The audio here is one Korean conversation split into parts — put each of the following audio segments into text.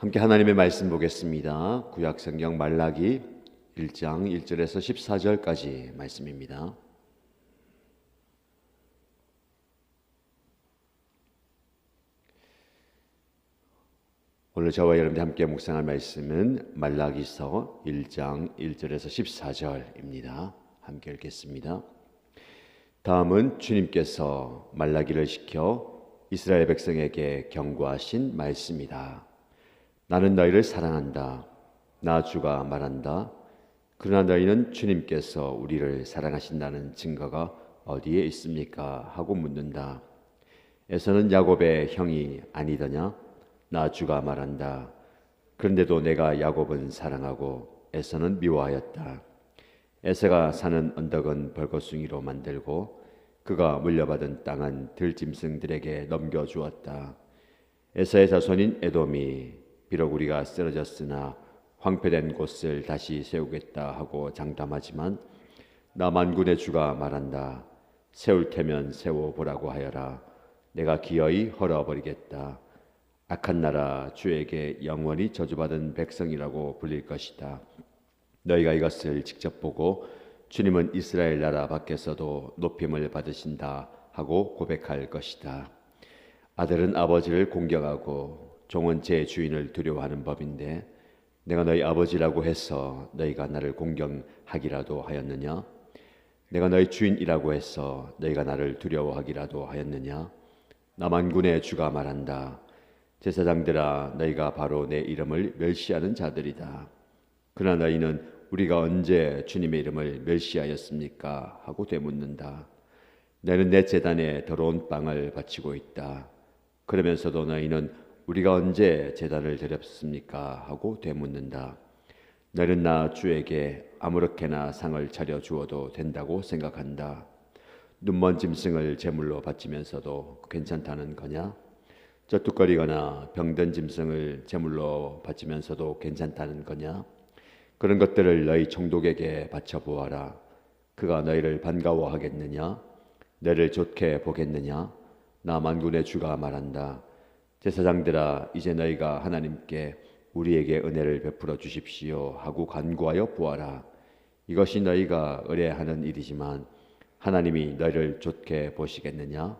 함께 하나님의 말씀 보겠습니다. 구약성경 말라기 1장 1절에서 14절까지 말씀입니다. 오늘 저와 여러분들 함께 묵상할 말씀은 말라기서 1장 1절에서 14절입니다. 함께 읽겠습니다. 다음은 주님께서 말라기를 시켜 이스라엘 백성에게 경고하신 말씀이다. 나는 너희를 사랑한다. 나 주가 말한다. 그러나 너희는 주님께서 우리를 사랑하신다는 증거가 어디에 있습니까? 하고 묻는다. 에서는 야곱의 형이 아니더냐? 나 주가 말한다. 그런데도 내가 야곱은 사랑하고 에서는 미워하였다. 에서가 사는 언덕은 벌거숭이로 만들고 그가 물려받은 땅은 들짐승들에게 넘겨주었다. 에서의 자손인 에돔이 비록 우리가 쓰러졌으나 황폐된 곳을 다시 세우겠다 하고 장담하지만 나 만군의 주가 말한다. 세울 테면 세워보라고 하여라. 내가 기어이 헐어버리겠다. 악한 나라 주에게 영원히 저주받은 백성이라고 불릴 것이다. 너희가 이것을 직접 보고 주님은 이스라엘 나라 밖에서도 높임을 받으신다 하고 고백할 것이다. 아들은 아버지를 공경하고 종은 제 주인을 두려워하는 법인데 내가 너희 아버지라고 해서 너희가 나를 공경하기라도 하였느냐? 내가 너희 주인이라고 해서 너희가 나를 두려워하기라도 하였느냐? 나 만군의 주가 말한다. 제사장들아, 너희가 바로 내 이름을 멸시하는 자들이다. 그러나 너희는 우리가 언제 주님의 이름을 멸시하였습니까? 하고 되묻는다. 너희는 내 제단에 더러운 빵을 바치고 있다. 그러면서도 너희는 우리가 언제 제단을 드렸습니까? 하고 되묻는다. 너희는 나 주에게 아무렇게나 상을 차려 주어도 된다고 생각한다. 눈먼 짐승을 제물로 바치면서도 괜찮다는 거냐? 쩌뚝거리거나 병든 짐승을 제물로 바치면서도 괜찮다는 거냐? 그런 것들을 너희 총독에게 바쳐보아라. 그가 너희를 반가워하겠느냐? 너희를 좋게 보겠느냐? 나 만군의 주가 말한다. 제사장들아, 이제 너희가 하나님께 우리에게 은혜를 베풀어 주십시오 하고 간구하여 보아라. 이것이 너희가 의뢰하는 일이지만 하나님이 너희를 좋게 보시겠느냐?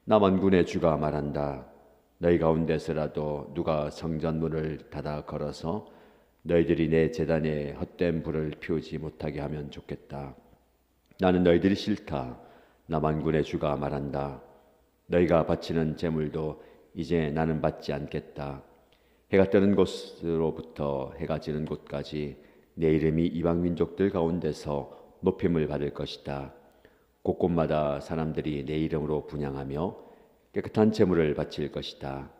나 만군의 주가 말한다. 너희 가운데서라도 누가 성전문을 닫아 걸어서 너희들이 내 제단에 헛된 불을 피우지 못하게 하면 좋겠다. 나는 너희들이 싫다. 나 만군의 주가 말한다. 너희가 바치는 제물도 이제 나는 받지 않겠다. 해가 뜨는 곳으로부터 해가 지는 곳까지 내 이름이 이방 민족들 가운데서 높임을 받을 것이다. 곳곳마다 사람들이 내 이름으로 분향하며 깨끗한 제물을 바칠 것이다.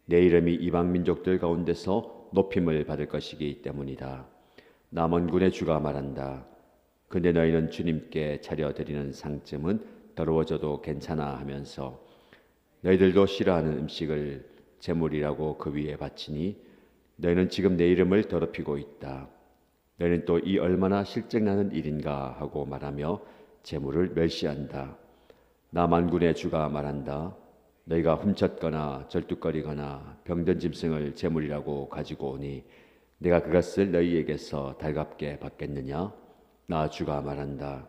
내 이름이 이방 민족들 가운데서 높임을 받을 것이기 때문이다. 나 만군의 주가 말한다. 근데 너희는 주님께 차려드리는 상쯤은 더러워져도 괜찮아 하면서 너희들도 싫어하는 음식을 제물이라고 그 위에 바치니 너희는 지금 내 이름을 더럽히고 있다. 너희는 또 이 얼마나 실증나는 일인가 하고 말하며 제물을 멸시한다. 나 만군의 주가 말한다. 너희가 훔쳤거나 절뚝거리거나 병든 짐승을 제물이라고 가지고 오니 내가 그것을 너희에게서 달갑게 받겠느냐? 나 주가 말한다.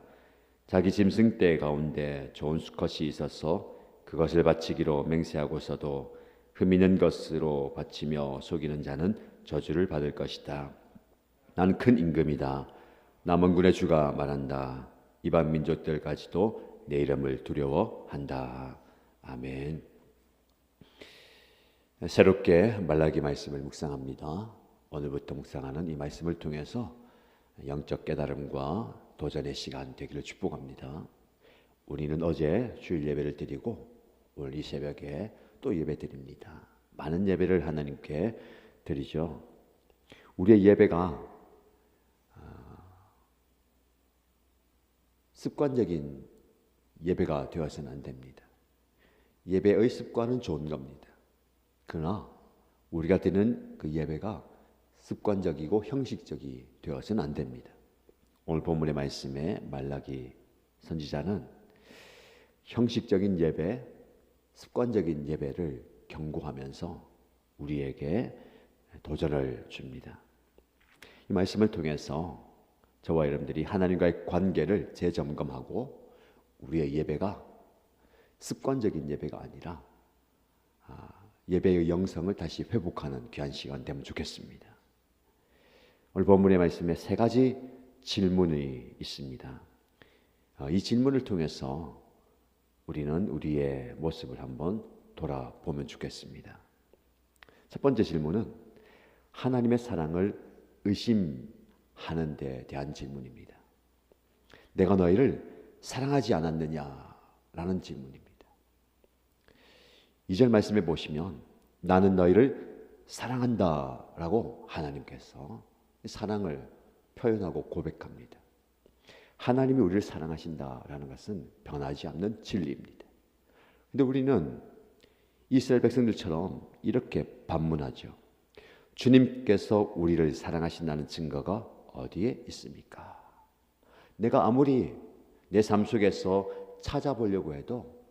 자기 짐승 떼 가운데 좋은 수컷이 있어서 그것을 바치기로 맹세하고서도 흠 있는 것으로 바치며 속이는 자는 저주를 받을 것이다. 나는 큰 임금이다. 나 만군의 주가 말한다. 이방 민족들까지도 내 이름을 두려워한다. 아멘. 새롭게 말라기 말씀을 묵상합니다. 오늘부터 묵상하는 이 말씀을 통해서 영적 깨달음과 도전의 시간 되기를 축복합니다. 우리는 어제 주일 예배를 드리고 오늘 이 새벽에 또 예배 드립니다. 많은 예배를 하나님께 드리죠. 우리의 예배가 습관적인 예배가 되어서는 안 됩니다. 예배의 습관은 좋은 겁니다. 그러나 우리가 드리는 그 예배가 습관적이고 형식적이 되어서는 안 됩니다. 오늘 본문의 말씀에 말라기 선지자는 형식적인 예배, 습관적인 예배를 경고하면서 우리에게 도전을 줍니다. 이 말씀을 통해서 저와 여러분들이 하나님과의 관계를 재점검하고 우리의 예배가 습관적인 예배가 아니라 예배의 영성을 다시 회복하는 귀한 시간 되면 좋겠습니다. 오늘 본문의 말씀에 세 가지 질문이 있습니다. 이 질문을 통해서 우리는 우리의 모습을 한번 돌아보면 좋겠습니다. 첫 번째 질문은 하나님의 사랑을 의심하는 데 대한 질문입니다. 내가 너희를 사랑하지 않았느냐라는 질문입니다. 2절 말씀에 보시면 나는 너희를 사랑한다라고 하나님께서 사랑을 표현하고 고백합니다. 하나님이 우리를 사랑하신다라는 것은 변하지 않는 진리입니다. 그런데 우리는 이스라엘 백성들처럼 이렇게 반문하죠. 주님께서 우리를 사랑하신다는 증거가 어디에 있습니까? 내가 아무리 내 삶 속에서 찾아보려고 해도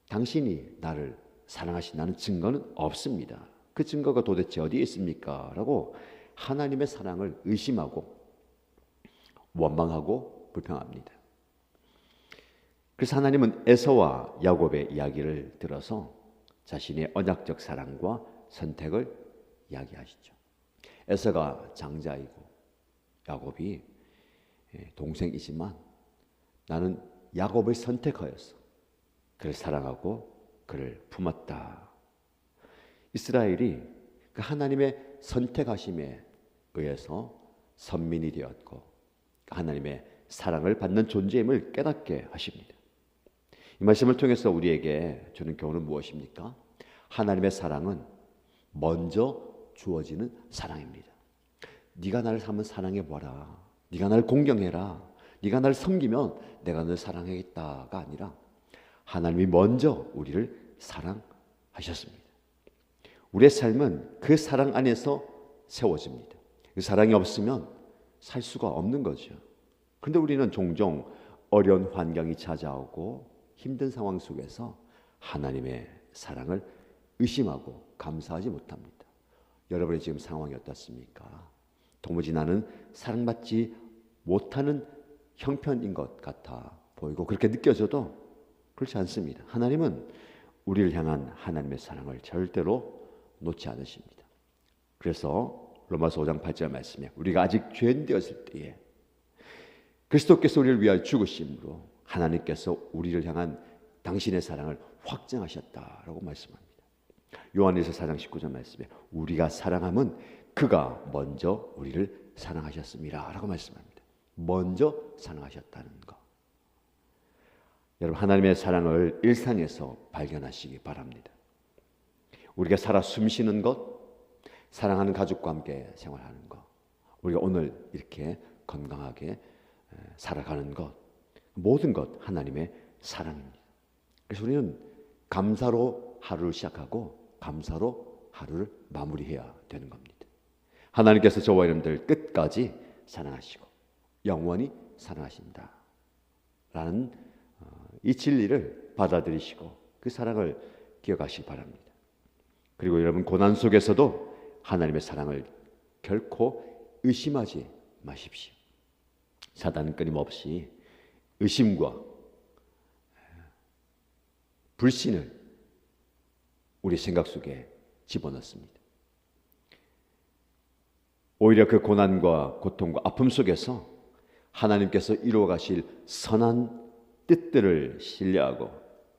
당신이 나를 사랑하신다는 증거는 없습니다. 그 증거가 도대체 어디에 있습니까? 라고 하나님의 사랑을 의심하고 원망하고 불평합니다. 그래서 하나님은 에서와 야곱의 이야기를 들어서 자신의 언약적 사랑과 선택을 이야기하시죠. 에서가 장자이고 야곱이 동생이지만 나는 야곱을 선택하였어. 그를 사랑하고 그를 품었다. 이스라엘이 그 하나님의 선택하심에 의해서 선민이 되었고 하나님의 사랑을 받는 존재임을 깨닫게 하십니다. 이 말씀을 통해서 우리에게 주는 교훈은 무엇입니까? 하나님의 사랑은 먼저 주어지는 사랑입니다. 네가 나를 한번 사랑해봐라. 네가 나를 공경해라. 네가 나를 섬기면 내가 너를 사랑하겠다가 아니라 하나님이 먼저 우리를 사랑하셨습니다. 우리의 삶은 그 사랑 안에서 세워집니다. 그 사랑이 없으면 살 수가 없는 거죠. 그런데 우리는 종종 어려운 환경이 찾아오고 힘든 상황 속에서 하나님의 사랑을 의심하고 감사하지 못합니다. 여러분의 지금 상황이 어떻습니까? 도무지 나는 사랑받지 못하는 형편인 것 같아 보이고 그렇게 느껴져도 그렇지 않습니다. 하나님은 우리를 향한 하나님의 사랑을 절대로 놓지 않으십니다. 그래서 로마서 5장 8절 말씀에 우리가 아직 죄인 되었을 때에 그리스도께서 우리를 위하여 죽으심으로 하나님께서 우리를 향한 당신의 사랑을 확증하셨다라고 말씀합니다. 요한일서 4장 19절 말씀에 우리가 사랑함은 그가 먼저 우리를 사랑하셨습니다 라고 말씀합니다. 먼저 사랑하셨다는 것. 여러분 하나님의 사랑을 일상에서 발견하시기 바랍니다. 우리가 살아 숨쉬는 것, 사랑하는 가족과 함께 생활하는 것, 우리가 오늘 이렇게 건강하게 살아가는 것, 모든 것 하나님의 사랑입니다. 그래서 우리는 감사로 하루를 시작하고 감사로 하루를 마무리해야 되는 겁니다. 하나님께서 저와 여러분들 끝까지 사랑하시고 영원히 사랑하신다 라는 이 진리를 받아들이시고 그 사랑을 기억하시기 바랍니다. 그리고 여러분 고난 속에서도 하나님의 사랑을 결코 의심하지 마십시오. 사단은 끊임없이 의심과 불신을 우리 생각 속에 집어넣습니다. 오히려 그 고난과 고통과 아픔 속에서 하나님께서 이루어 가실 선한 뜻들을 신뢰하고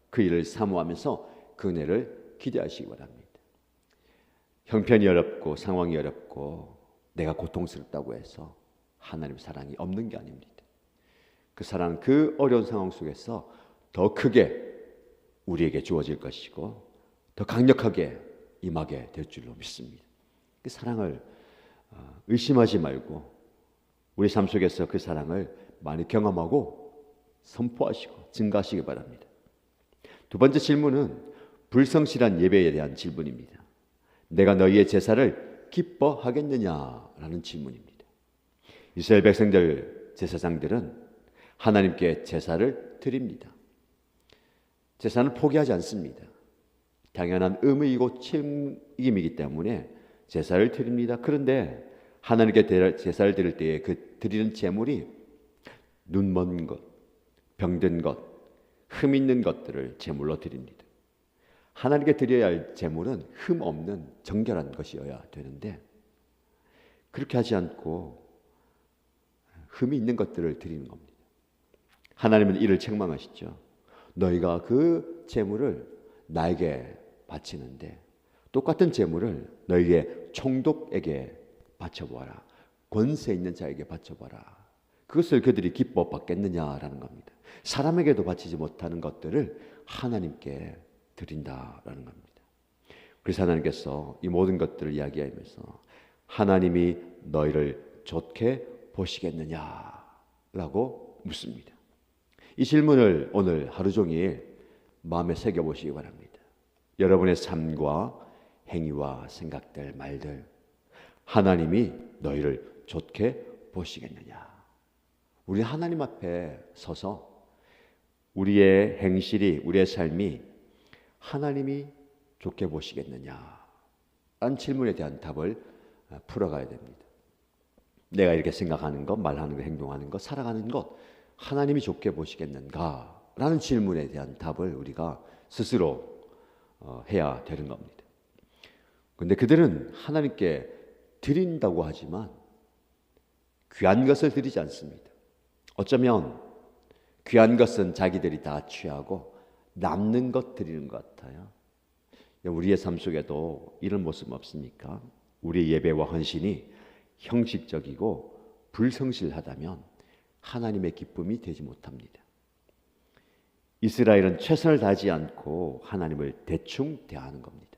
그 일을 사모하면서 그 은혜를 기대하시기 바랍니다. 형편이 어렵고 상황이 어렵고 내가 고통스럽다고 해서 하나님의 사랑이 없는 게 아닙니다. 그 사랑은 그 어려운 상황 속에서 더 크게 우리에게 주어질 것이고 더 강력하게 임하게 될 줄로 믿습니다. 그 사랑을 의심하지 말고 우리 삶 속에서 그 사랑을 많이 경험하고 선포하시고 증가하시기 바랍니다. 두 번째 질문은 불성실한 예배에 대한 질문입니다. 내가 너희의 제사를 기뻐하겠느냐라는 질문입니다. 이스라엘 백성들 제사장들은 하나님께 제사를 드립니다. 제사는 포기하지 않습니다. 당연한 의무이고 책임이기 때문에 제사를 드립니다. 그런데 하나님께 제사를 드릴 때에 그 드리는 제물이 눈먼 것, 병든 것, 흠 있는 것들을 제물로 드립니다. 하나님께 드려야 할 제물은 흠 없는 정결한 것이어야 되는데 그렇게 하지 않고 흠이 있는 것들을 드리는 겁니다. 하나님은 이를 책망하시죠. 너희가 그 제물을 나에게 바치는데 똑같은 제물을 너희의 총독에게 바쳐보아라. 권세 있는 자에게 바쳐봐라. 그것을 그들이 기뻐 받겠느냐라는 겁니다. 사람에게도 바치지 못하는 것들을 하나님께 드린다라는 겁니다. 그래서 하나님께서 이 모든 것들을 이야기하면서 하나님이 너희를 좋게 보시겠느냐라고 묻습니다. 이 질문을 오늘 하루 종일 마음에 새겨보시기 바랍니다. 여러분의 삶과 행위와 생각들, 말들, 하나님이 너희를 좋게 보시겠느냐. 우리 하나님 앞에 서서 우리의 행실이, 우리의 삶이 하나님이 좋게 보시겠느냐 라는 질문에 대한 답을 풀어가야 됩니다. 내가 이렇게 생각하는 것, 말하는 것, 행동하는 것, 살아가는 것 하나님이 좋게 보시겠는가 라는 질문에 대한 답을 우리가 스스로 해야 되는 겁니다. 그런데 그들은 하나님께 드린다고 하지만 귀한 것을 드리지 않습니다. 어쩌면 귀한 것은 자기들이 다 취하고 남는 것 드리는 것 같아요. 우리의 삶 속에도 이런 모습 없습니까? 우리의 예배와 헌신이 형식적이고 불성실하다면 하나님의 기쁨이 되지 못합니다. 이스라엘은 최선을 다하지 않고 하나님을 대충 대하는 겁니다.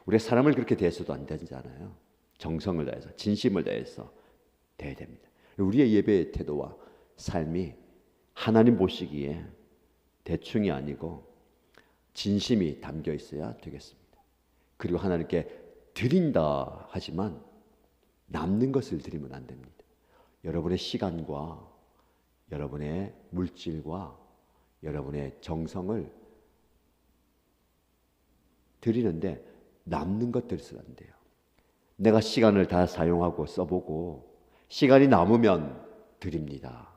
우리가 사람을 그렇게 대해서도 안 되잖아요. 정성을 다해서, 진심을 다해서 대해야 됩니다. 우리의 예배의 태도와 삶이 하나님 보시기에 대충이 아니고 진심이 담겨 있어야 되겠습니다. 그리고 하나님께 드린다 하지만 남는 것을 드리면 안 됩니다. 여러분의 시간과 여러분의 물질과 여러분의 정성을 드리는데 남는 것 드려서는 안 돼요. 내가 시간을 다 사용하고 써보고 시간이 남으면 드립니다.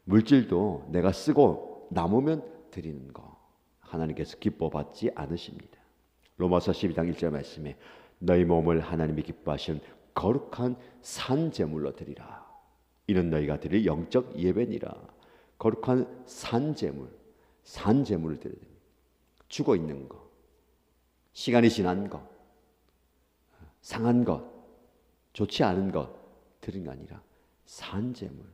물질도 내가 쓰고 남으면 드리는 거 하나님께서 기뻐받지 않으십니다. 로마서 12장 1절 말씀에 너희 몸을 하나님이 기뻐하시는 거룩한 산 제물로 드리라. 이는 너희가 드릴 영적 예배니라. 거룩한 산 제물을 드려야 됩니다. 죽어 있는 거, 시간이 지난 거, 상한 것, 좋지 않은 것 드린 게 아니라 산 제물.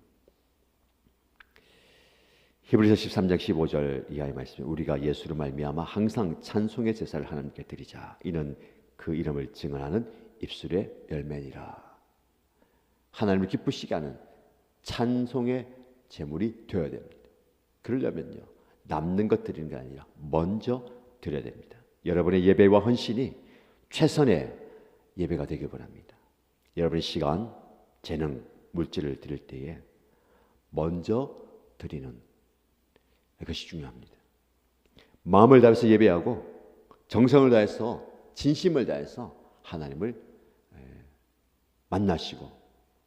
히브리서 13장 15절 이하의 말씀, 우리가 예수로 말미암아 항상 찬송의 제사를 하나님께 드리자. 이는 그 이름을 증언하는 입술의 열매니라. 하나님을 기쁘시게 하는 찬송의 제물이 되어야 됩니다. 그러려면요, 남는 것 드리는 게 아니라 먼저 드려야 됩니다. 여러분의 예배와 헌신이 최선의 예배가 되길 바랍니다. 여러분의 시간, 재능, 물질을 드릴 때에 먼저 드리는 그것이 중요합니다. 마음을 다해서 예배하고 정성을 다해서 진심을 다해서 하나님을 만나시고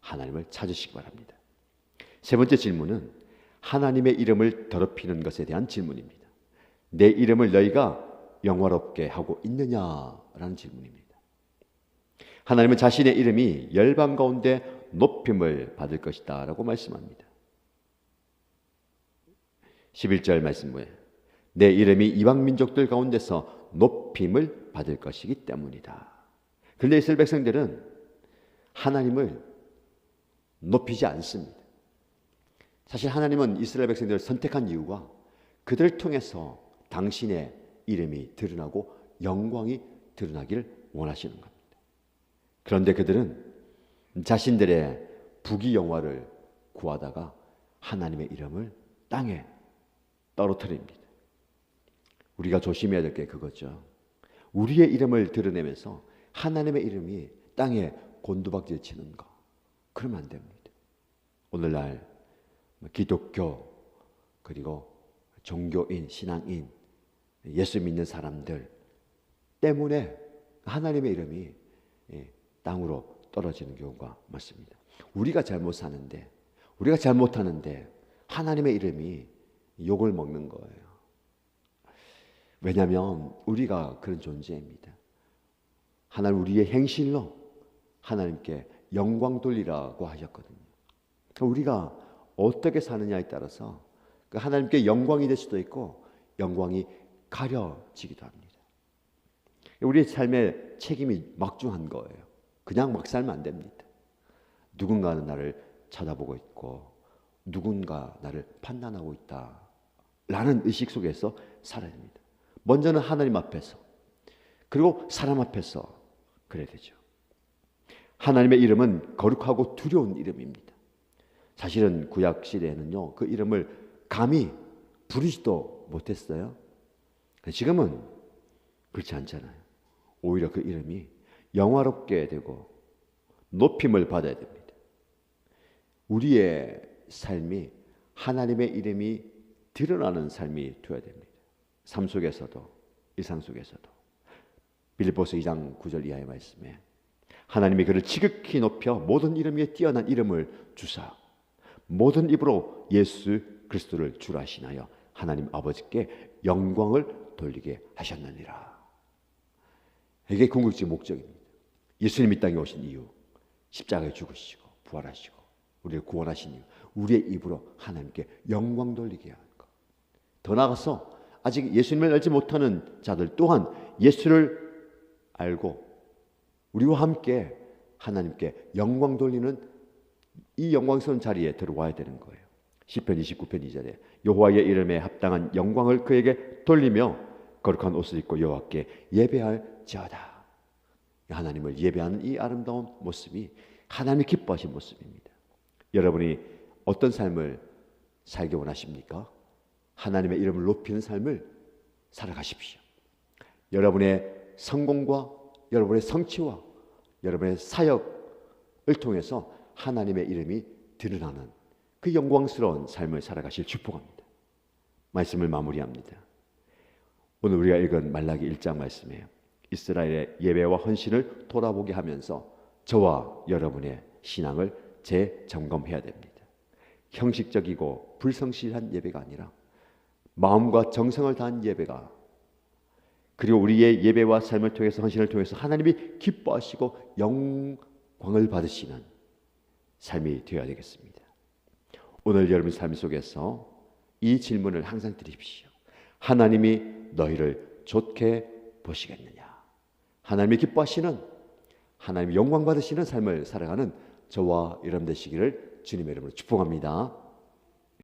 하나님을 찾으시기 바랍니다. 세 번째 질문은 하나님의 이름을 더럽히는 것에 대한 질문입니다. 내 이름을 너희가 영화롭게 하고 있느냐라는 질문입니다. 하나님은 자신의 이름이 열방 가운데 높임을 받을 것이다 라고 말씀합니다. 11절 말씀에 내 이름이 이방 민족들 가운데서 높임을 받을 것이기 때문이다. 그런데 이스라엘 백성들은 하나님을 높이지 않습니다. 사실 하나님은 이스라엘 백성들을 선택한 이유가 그들을 통해서 당신의 이름이 드러나고 영광이 드러나기를 원하시는 겁니다. 그런데 그들은 자신들의 부귀영화를 구하다가 하나님의 이름을 땅에 떨어뜨립니다. 우리가 조심해야 될 게 그거죠. 우리의 이름을 드러내면서 하나님의 이름이 땅에 곤두박질 치는 거, 그러면 안 됩니다. 오늘날 기독교 그리고 종교인, 신앙인, 예수 믿는 사람들 때문에 하나님의 이름이 땅으로 떨어지는 경우가 많습니다. 우리가 잘못 사는데, 우리가 잘못하는데 하나님의 이름이 욕을 먹는 거예요. 왜냐하면 우리가 그런 존재입니다. 하나님 우리의 행실로 하나님께 영광 돌리라고 하셨거든요. 우리가 어떻게 사느냐에 따라서 하나님께 영광이 될 수도 있고 영광이 가려지기도 합니다. 우리의 삶의 책임이 막중한 거예요. 그냥 막 살면 안 됩니다. 누군가는 나를 쳐다보고 있고 누군가 나를 판단하고 있다 라는 의식 속에서 살아야 됩니다. 먼저는 하나님 앞에서, 그리고 사람 앞에서 그래야 되죠. 하나님의 이름은 거룩하고 두려운 이름입니다. 사실은 구약 시대에는요, 그 이름을 감히 부르지도 못했어요. 지금은 그렇지 않잖아요. 오히려 그 이름이 영화롭게 되고 높임을 받아야 됩니다. 우리의 삶이 하나님의 이름이 드러나는 삶이 되어야 됩니다. 삶 속에서도 일상 속에서도. 빌립보서 2장 9절 이하의 말씀에 하나님이 그를 지극히 높여 모든 이름 위에 뛰어난 이름을 주사 모든 입으로 예수 그리스도를 주라 하시나요 하나님 아버지께 영광을 돌리게 하셨느니라. 이게 궁극적 목적입니다. 예수님이 이 땅에 오신 이유, 십자가에 죽으시고 부활하시고 우리를 구원하신 이유, 우리의 입으로 하나님께 영광 돌리게 하는 것. 더 나아가서 아직 예수님을 알지 못하는 자들 또한 예수를 알고 우리와 함께 하나님께 영광 돌리는 이 영광스러운 자리에 들어와야 되는 거예요. 시편 29편 2절에 여호와의 이름에 합당한 영광을 그에게 돌리며 거룩한 옷을 입고 여호와께 예배할지어다. 하나님을 예배하는 이 아름다운 모습이 하나님이 기뻐하신 모습입니다. 여러분이 어떤 삶을 살기 원하십니까? 하나님의 이름을 높이는 삶을 살아가십시오. 여러분의 성공과 여러분의 성취와 여러분의 사역을 통해서 하나님의 이름이 드러나는 그 영광스러운 삶을 살아가실 축복합니다. 말씀을 마무리합니다. 오늘 우리가 읽은 말라기 1장 말씀이에요. 이스라엘의 예배와 헌신을 돌아보게 하면서 저와 여러분의 신앙을 재점검해야 됩니다. 형식적이고 불성실한 예배가 아니라 마음과 정성을 다한 예배가, 그리고 우리의 예배와 삶을 통해서 헌신을 통해서 하나님이 기뻐하시고 영광을 받으시는 삶이 되어야 되겠습니다. 오늘 여러분 삶 속에서 이 질문을 항상 드리십시오. 하나님이 너희를 좋게 보시겠느냐? 하나님이 기뻐하시는, 하나님이 영광 받으시는 삶을 살아가는 저와 여러분 되시기를 주님의 이름으로 축복합니다.